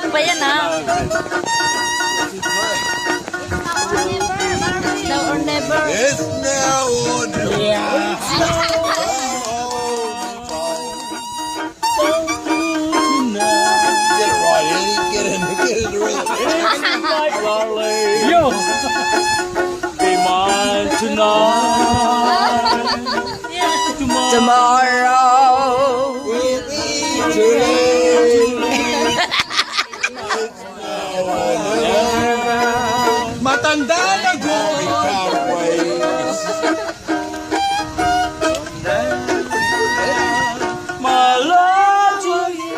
Ano ba yan, ha? Now or never. It's now or never. Yeah. Get it right, Eddie. Get in the rhythm. Yo! Be mine tonight. Tomorrow. We'll be today. Matanda na go! My love to you.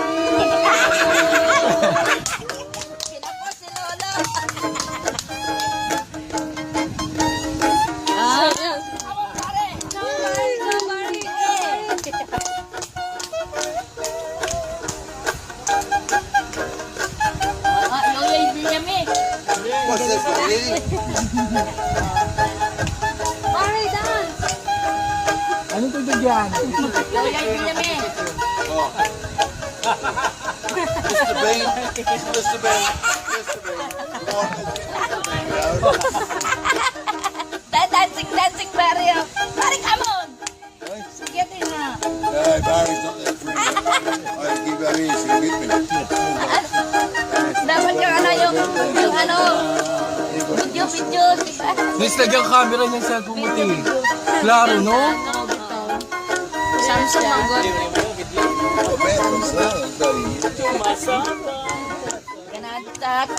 What's this one, Eddie? Anong tugtog yan? Oh. Mr. Bean. Mr. Bean. Mr. Bean. Dancing, Barry. Barry, come on. Get in na. Hey, Barry's not that free. I give Barry a she'll get me. Dapat yung video, diba? Nislag ang camera niya sa cellphone mo, Ting. Klaro, no? Samsung magot.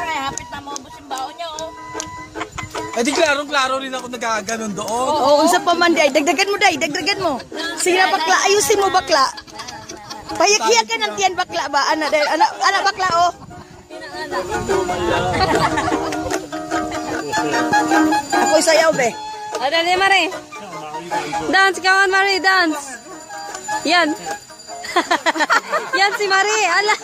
Hapit na mo ubos yung baon niya, oh. Eh di klaro rin ako nagkaganon doon. Oo, unsa pa man day. Dagdagan mo day, dagdagan mo. Sige na bakla, ayusin mo bakla. Payak-hiyak ka ng tiyan bakla ba? Anak bakla oh. Ako'y sayaw be. Ano ni Mare? Dance, come on Mare, dance. Yan. Yan si Mare, ala.